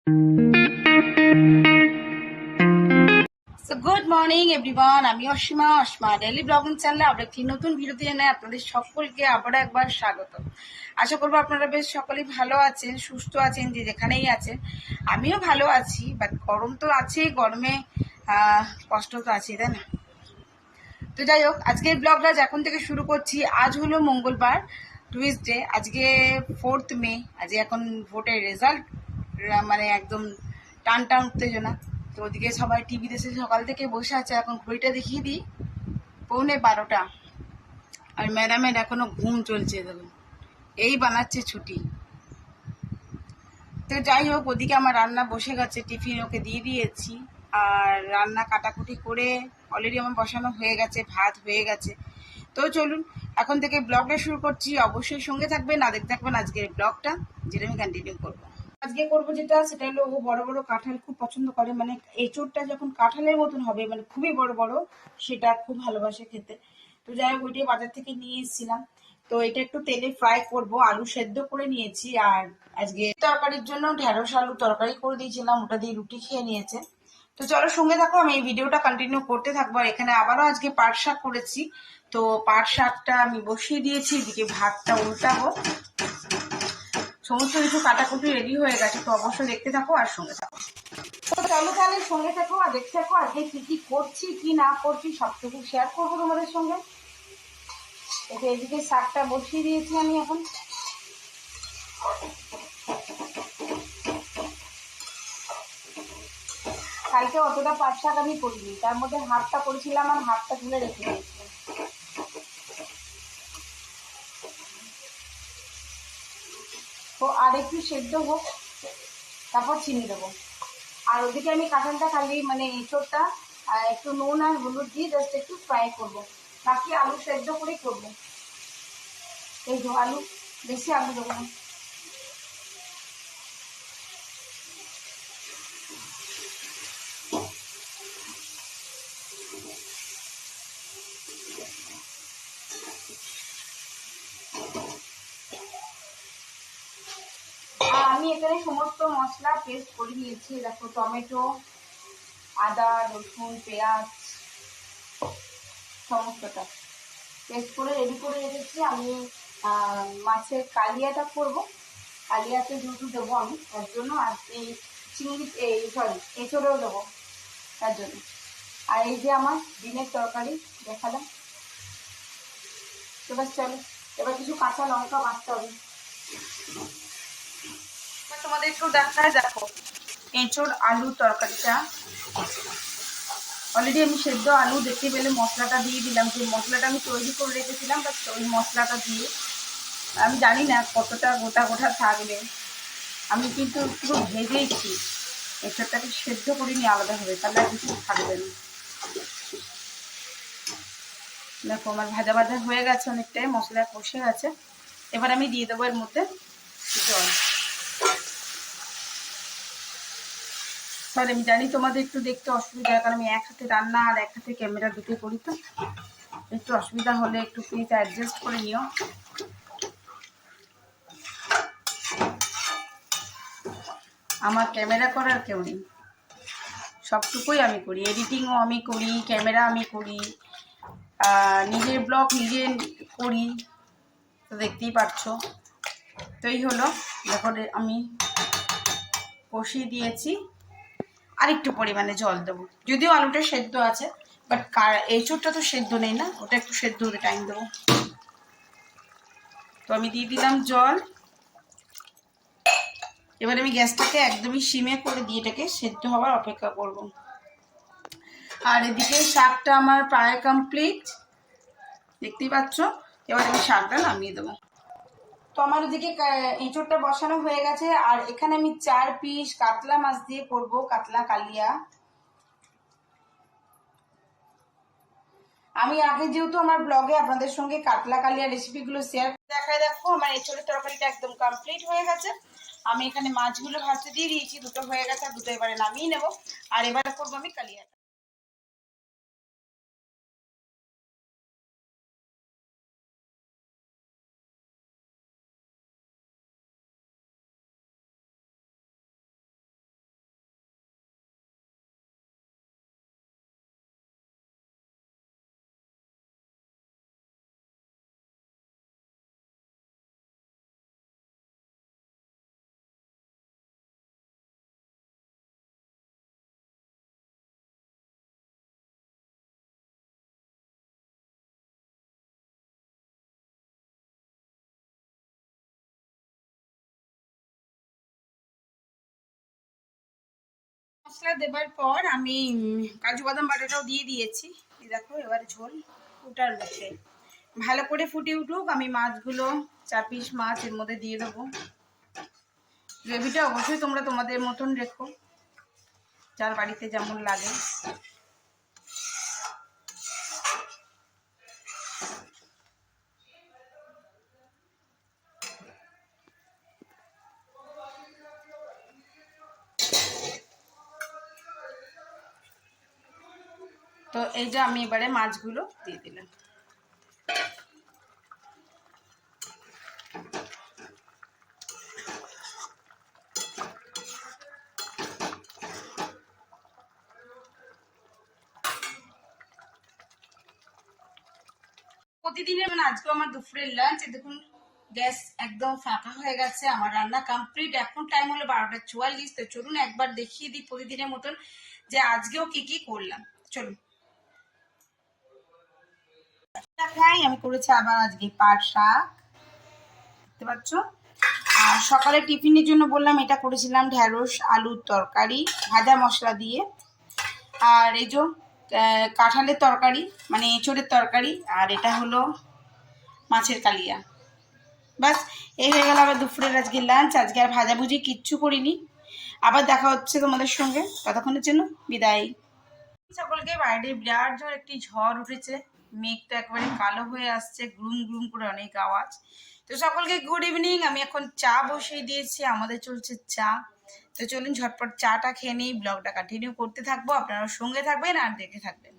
So good morning everyone, আমি Asima daily blogging চ্যানেলে আবার একটি নতুন ভিডিওতে জানাই আপনাদের সকলকে আবারও একবার স্বাগত। আশা করবো আপনারা বেশ সকলেই ভালো আছেন, সুস্থ আছেন, যে যেখানেই আছেন। আমিও ভালো আছি, বাট গরম তো আছেই, গরমে কষ্ট তো আছে, তাই না? তো যাই হোক, আজকের ব্লগটা এখন থেকে শুরু করছি। আজ হলো মঙ্গলবার, টুইসডে, আজকে 4th মে। আজকে এখন ভোটের রেজাল্ট, মানে একদম টান টান উত্তেজনা। তো ওদিকে সবাই টিভি দেশে সকাল থেকে বসে আছে। এখন ঘড়িটা দেখিয়ে দিই, 11:45। আর ম্যাডামের এখনো ঘুম চলছে, দেখুন এই বানাচ্ছে ছুটি। তো যাই হোক, ওদিকে আমার রান্না বসে গেছে, টিফিন ওকে দিয়ে দিয়েছি। আর রান্না কাটাকুটি করে অলরেডি আমার বসানো হয়ে গেছে, ভাত হয়ে গেছে। তো চলুন এখন থেকে ব্লগটা শুরু করছি। অবশ্যই সঙ্গে থাকবেন, না দেখতে থাকবেন আজকের ব্লগটা, যেটা আমি কন্টিনিউ করবো। আজকে করবো যেটা, সেটা হলো ও বড় বড় কাঁঠাল খুব পছন্দ করে, মানে এঁচোড়টা যখন কাঁঠালের মতন হবে, মানে খুবই বড় বড়, সেটা খুব ভালোবাসে খেতে। তো যাই হোক, ওইটাই বাজার থেকে নিয়ে এসেছিলাম। তো এটা একটু তেলে ফ্রাই করব, আলু সেদ্ধ করে নিয়েছি। আর আজকে তরকারির জন্য ঢেঁড়স আলু তরকারি করে দিয়েছিলাম, ওটা দিয়ে রুটি খেয়ে নিয়েছে। তো চলো সঙ্গে থাকো, আমি এই ভিডিওটা কন্টিনিউ করতে থাকবো। আর এখানে আবারও আজকে পাট শাক করেছি। তো পাট শাকটা আমি বসিয়ে দিয়েছি, এদিকে ভাতটা উল্টাবো। সমস্ত কিছু কাটাকুটি রেডি হয়ে গেছে, তো অবশ্যই দেখতে থাকো আর সঙ্গে থাকো। তো চলো তাহলে সঙ্গে থাকো আর দেখতে থাকো আজকে কি কি করছি কি না করছি সবটুকু শেয়ার করবো তোমাদের সঙ্গে। এদিকে শাকটা বসিয়ে দিয়েছি আমি এখন। কালকে অতটা পাট শাক আমি করিনি, তার মধ্যে হাফটা করেছিলাম আর হাফটা তুলে রেখে দিয়েছিলাম। তো আর একটু সেদ্ধ হোক, তারপর চিনি দেবো। আর ওদিকে আমি কাঁঠালটা খালি মানে এঁচোড়টা একটু নুন আর হলুদ দিয়ে জাস্ট একটু ফ্রাই করবো, বাকি আলু সেদ্ধ করেই করবো। এই যে আলু, বেশি আলু দেবো না। আর আমি এখানে সমস্ত মশলা পেস্ট করে নিয়েছি, দেখো টমেটো, আদা, রসুন, পেঁয়াজ সমস্তটা পেস্ট করে রেডি করে রেখেছি। আমি মাছের কালিয়াটা করবো, কালিয়াতে যেহেতু দেবো আমি তার জন্য, আর এই চিংড়ি, এই সরি এঁচড়েও দেবো তার জন্য। আর এই যে আমার ডিমের তরকারি দেখালাম। এবার চলো, এবার কিছু কাঁচা লঙ্কা বাঁচতে হবে। তোমাদের একটু দেখায়, দেখো এঁচড় আলু তরকারিটা অলরেডি আমি সেদ্ধ আলু দেখতে পেলে মশলাটা দিয়ে দিলাম, যে মশলাটা আমি তৈরি করে রেখেছিলাম, বাট ওই মশলাটা দিয়ে আমি জানি না কতটা গোটা গোটা থাকবে। আমি কিন্তু পুরো ভেজেইছি, এঁচড়টাকে সেদ্ধ করিনি আলাদাভাবে, তাহলে আর কিছু থাকবে না। দেখো আমার ভাজা ভাজা হয়ে গেছে, অনেকটাই মশলা কষে গেছে। এবার আমি দিয়ে দেবো এর মধ্যে জল। সরি, আমি জানি তোমাদের একটু দেখতে অসুবিধা হয়, কারণ আমি এক হাতে রান্না আর এক হাতে ক্যামেরা দুটো করি, তো একটু অসুবিধা হলে একটু প্লিজ অ্যাডজাস্ট করে নিও। আমার ক্যামেরা করার কেউ নেই, সবটুকুই আমি করি, এডিটিংও আমি করি, ক্যামেরা আমি করি, নিজের ব্লগ নিজে করি, তো দেখতেই পাচ্ছ। তো এই হলো, দেখো আমি কষিয়ে দিয়েছি। আর একটু পরিমাণে জল দেবো, যদিও আলুটা সেদ্ধ আছে, বাট এঁচোড়টা তো সেদ্ধ নেই না, ওটা একটু সেদ্ধ হতে টাইম দেবো। তো আমি দিয়ে দিলাম জল। এবার আমি গ্যাসটাকে একদমই সিমে করে দিয়ে এটাকে সেদ্ধ হওয়ার অপেক্ষা করব। আর এদিকে শাকটা আমার প্রায় কমপ্লিট, দেখতেই পাচ্ছ। এবার আমি শাকটা নামিয়ে দেবো। তো আমার ওদিকে এঁচোড়টা বসানো হয়ে গেছে। আর এখানে আমি 4 পিস কাতলা মাছ দিয়ে করব কাতলা কালিয়া। আমি আগে যেহেতু আমার ব্লগে আপনাদের সঙ্গে কাতলা কালিয়া রেসিপিগুলো শেয়ার দেখায়, দেখো আমার এঁচোড়ের তরকারিটা একদম কমপ্লিট হয়ে গেছে। আমি এখানে মাছগুলো ভাজতে দিয়ে দিয়েছি, দুটো হয়ে গেছে, আর দুটো এবারে নামিয়ে নেবো। আর এবারে করবো আমি কালিয়াটা। মশলা দেবার পর আমি কাজু বাদাম বাটাটাও দিয়ে দিয়েছি। দেখো এবার ঝোল ফুটার মধ্যে ভালো করে ফুটে উঠুক, আমি মাছগুলো 4 পিস মাছ এর মধ্যে দিয়ে দেবো। গ্রেভিটা অবশ্যই তোমরা তোমাদের মতন রেখো, যার বাড়িতে যেমন লাগে। তো এই যে আমি এবারে মাছগুলো দিয়ে দিলাম। প্রতিদিনের মানে আজকে আমার দুপুরের লাঞ্চ, দেখুন গ্যাস একদম ফাঁকা হয়ে গেছে, আমার রান্না কমপ্লিট। এখন টাইম হলো 12টা 44। তো চলুন একবার দেখিয়ে দিই প্রতিদিনের মতন যে আজকেও কি কি করলাম। চলুন খাই। আমি করেছি আবার আজকে পাট শাক, দেখতে পাচ্ছ। আর সকালে টিফিনের জন্য বললাম এটা করেছিলাম ঢেঁড়স আলুর তরকারি ভাজা মশলা দিয়ে। আর এই যে কাঁঠালের তরকারি মানে এঁচোড়ের তরকারি, আর এটা হলো মাছের কালিয়া। বাস এই হয়ে গেল আবার দুপুরের আজকে লাঞ্চ। আজকে আর ভাজাভুজি কিচ্ছু করিনি। আবার দেখা হচ্ছে তোমাদের সঙ্গে, ততক্ষণের জন্য বিদায়। সকলকে। বাইরে বিরাট জোর একটি ঝড় উঠেছে, মেঘটা একবারে কালো হয়ে আসছে, গ্রুম গ্রুম করে অনেক আওয়াজ। তো সকলকে গুড ইভিনিং। আমি এখন চা বসিয়ে দিয়েছি, আমাদের চলছে চা। তো চলুন ঝটপট চাটা খেয়ে নিই, ব্লগটা কন্টিনিউ করতে থাকবো, আপনারা সঙ্গে থাকবেন আর দেখে থাকবেন।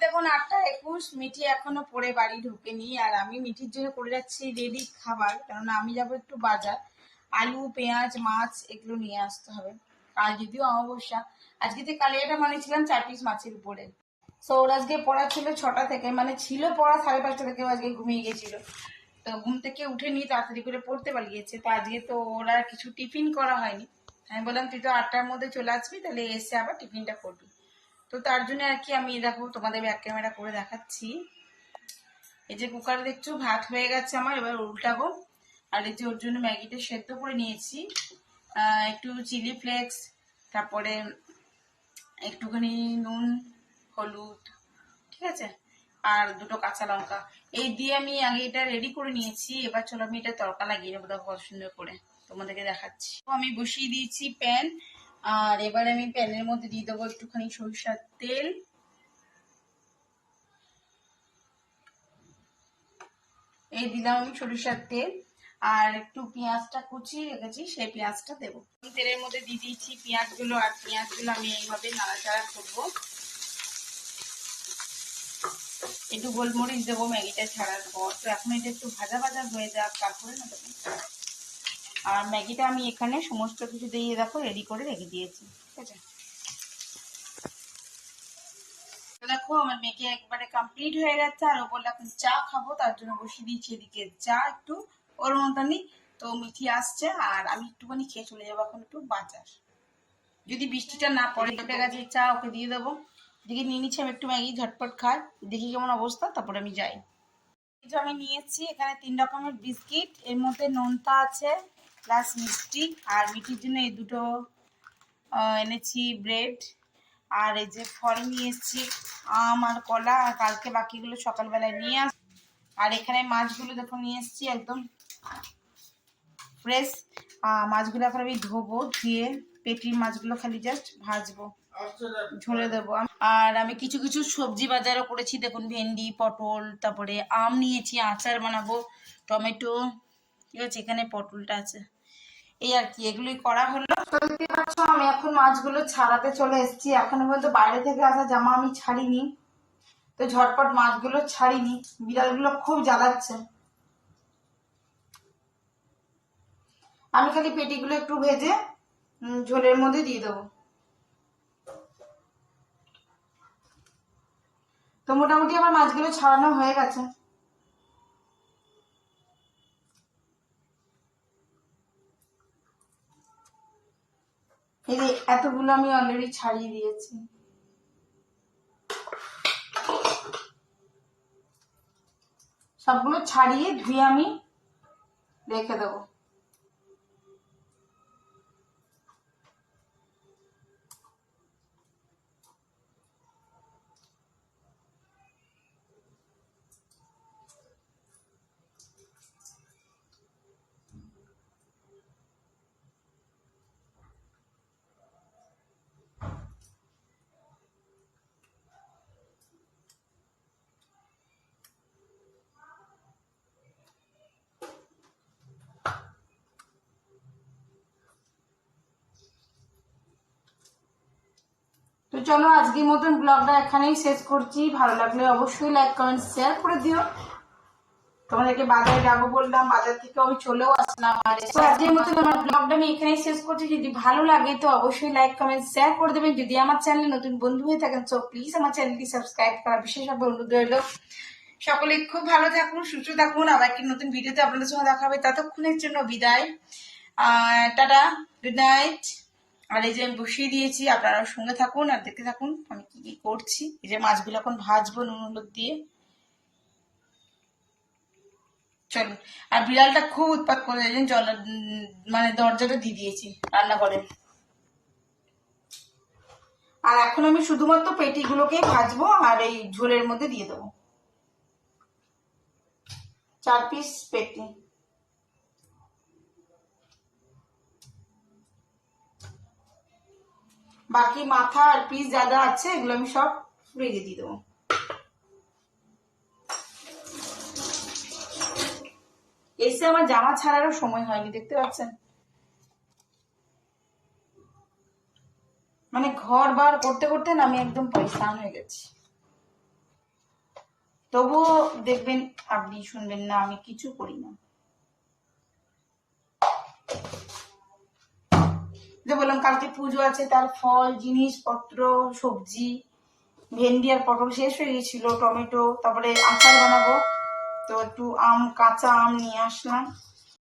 দেখুন 8টা 21, মিঠি এখনো পড়ে বাড়ি ঢুকেনি। আর আমি মিঠির জন্য করে যাচ্ছি রেডি খাবার, কেননা আমি যাবো একটু বাজার, আলু পেঁয়াজ মাছ এগুলো নিয়ে আসতে হবে। কাল যদিও অমাবস্যা, আজকে যে কালিয়াটা বানিয়েছিলাম 4 পিস মাছের উপরে। সো ওর আজকে পড়া ছিল 6টা থেকে, মানে ছিল পড়া 5:30 থেকে, আজকে ঘুমিয়ে গেছিল। তো ঘুম থেকে উঠে নিয়ে তাড়াতাড়ি করে পড়তে পারিয়েছে। তো আজকে তো ওরা কিছু টিফিন করা হয়নি। আমি বললাম তুই তো 8টার মধ্যে চলে আসবি, তাহলে এসে আবার টিফিনটা করবি। তো তার জন্য আর কি আমি দেখো তোমাদের ব্যাক ক্যামেরা করে দেখাচ্ছি। এই যে কুকারে দেখছো ভাত হয়ে গেছে আমার, এবার উল্টাবো। আর এই যে ওর জন্য ম্যাগিটা সেদ্ধ করে নিয়েছি, একটু চিলি ফ্লেক্স, তারপরে একটুখানি নুন হলুদ, ঠিক আছে, আর 2টো কাঁচা লঙ্কা, এই দিয়ে আমি আগে এটা রেডি করে নিয়েছি। এবার চলো আমি এটা তড়কা লাগিয়ে নেবো দেখো কত সুন্দর করে, তোমাদেরকে দেখাচ্ছি। আমি বসিয়ে দিয়েছি প্যান, আর এবার আমি প্যানের মধ্যে দিয়ে দেবো একটুখানি সরিষার তেল। এই দিলাম আমি সরিষার তেল, আর একটু পেঁয়াজটা কুচিয়ে রেখেছি সেই পেঁয়াজটা দেবো। তেলের মধ্যে দিয়ে দিয়েছি পেঁয়াজগুলো, আর পেঁয়াজগুলো আমি এইভাবে নাড়াচাড়া করবো। একটু গোলমরিচ দেবো ম্যাগিটা ছাড়ার পর। তো এখন এটা একটু ভাজা ভাজা হয়ে যাক, তারপরে না দেবো। আর ম্যাগিটা আমি এখানে সমস্ত কিছু দিয়ে দেখো রেডি করে রেখে দিয়েছি, ঠিক আছে। দেখো আমার ম্যাগি একবারে কমপ্লিট হয়ে গেছে। আর ওপর এখন চা খাবো, তার জন্য বসিয়ে দিয়েছি এদিকে চা একটু ওর মতনই। তো মিঠি আসছে আর আমি একটুখানি খেয়ে চলে যাবো এখন একটু বাজার, যদি বৃষ্টিটা না পড়ে। উঠে গেছে চা, ওকে দিয়ে দেবো। এদিকে নিয়ে নিচ্ছি আমি একটু ম্যাগি, ঝটপট খাই, দেখি কেমন অবস্থা, তারপরে আমি যাই। আমি নিয়েছি এখানে 3 রকমের বিস্কিট, এর মধ্যে নোনতা আছে প্লাস মিষ্টি। আর মিঠির জন্য এই 2টো এনেছি ব্রেড। আর এই যে ফল নিয়ে এসেছি আম আর কলা, আর কালকে বাকিগুলো সকালবেলায় নিয়ে আস। আর এখানে মাছগুলো দেখো নিয়ে এসেছি একদম ফ্রেশ। মাছগুলো এখন আমি ধোবো, ধুয়ে পেটির মাছগুলো খালি জাস্ট ভাজবো, ঝোলে দেবো। আর আমি কিছু কিছু সবজি বাজারও করেছি, দেখুন ভেন্ডি পটল, তারপরে আম নিয়েছি আচার বানাবো, টমেটো, ঠিক আছে, এখানে পটলটা আছে, এই আর কি এগুলোই করা হলো। দেখতে পাচ্ছ আমি এখন মাছগুলো ছাড়াতে চলে এসেছি। এখনো পর্যন্ত বাইরে থেকে আসা জামা আমি ছাড়িনি, তো ঝটপট মাছগুলো ছাড়িনি, বিড়ালগুলো খুব জ্বালাচ্ছে। আমি খালি পেটিগুলো একটু ভেজে ঝোলের মধ্যে দিয়ে দেবো। তো মোটামুটি আমার মাছগুলো ছাড়ানো হয়ে গেছে। এই যে এতগুলো আমি অলরেডি ছাড়িয়ে দিয়েছি। সবগুলো ছাড়িয়ে ধুয়ে আমি রেখে দেবো। চলো আজকের মতন ব্লগটা এখানেই শেষ করছি। ভালো লাগলে অবশ্যই লাইক কমেন্ট শেয়ার করে দিও। তোমাদেরকে বাজারে যাবো বললাম, বাজার থেকে আমি চলেও আসলাম। আর আজকের মতন আমার ব্লগটা আমি এখানেই শেষ করছি। যদি ভালো লাগে তো অবশ্যই লাইক কমেন্ট শেয়ার করে দেবেন। যদি আমার চ্যানেলে নতুন বন্ধু হয়ে থাকেন তো প্লিজ আমার চ্যানেলটি সাবস্ক্রাইব করা বিশেষভাবে অনুরোধ রইল। সকলে খুব ভালো থাকুন, সুস্থ থাকুন। আবার একটি নতুন ভিডিওতে আপনাদের সঙ্গে দেখা হবে। ততক্ষণের জন্য বিদায়, টাটা, গুড নাইট। আর এই যে আমি বসিয়ে দিয়েছি, আপনারা সঙ্গে থাকুন আর দেখতে থাকুন আমি কি কি করছি। এই যে মাছগুলো এখন ভাজবো নুন হলুদ দিয়ে। চলুন। আর বিড়ালটা খুব উৎপাত করে, জল মানে দরজাটা দিয়ে দিয়েছি রান্নাঘরে। আর এখন আমি শুধুমাত্র পেটিগুলোকে ভাজবো আর এই ঝোলের মধ্যে দিয়ে দেবো 4 পিস পেটি। বাকি মাথা আর পিস যা যা আছে এগুলো আমি সব ফ্রিজে দিয়ে দেবো। এসে আমার জামা ছাড়ারও সময় হয়নি, দেখতে পাচ্ছেন। মানে ঘর বার করতে করতে না আমি একদম পরেশান হয়ে গেছি। তবুও দেখবেন, আপনি শুনবেন না আমি কিছু করি না। যে বললাম কালকে পুজো আছে, তার ফল জিনিসপত্র সবজি, ভেন্ডি আর পটল শেষ হয়ে গেছিল, টমেটো, তারপরে আচার বানাবো তো একটু কাঁচা আম নিয়ে আসলাম।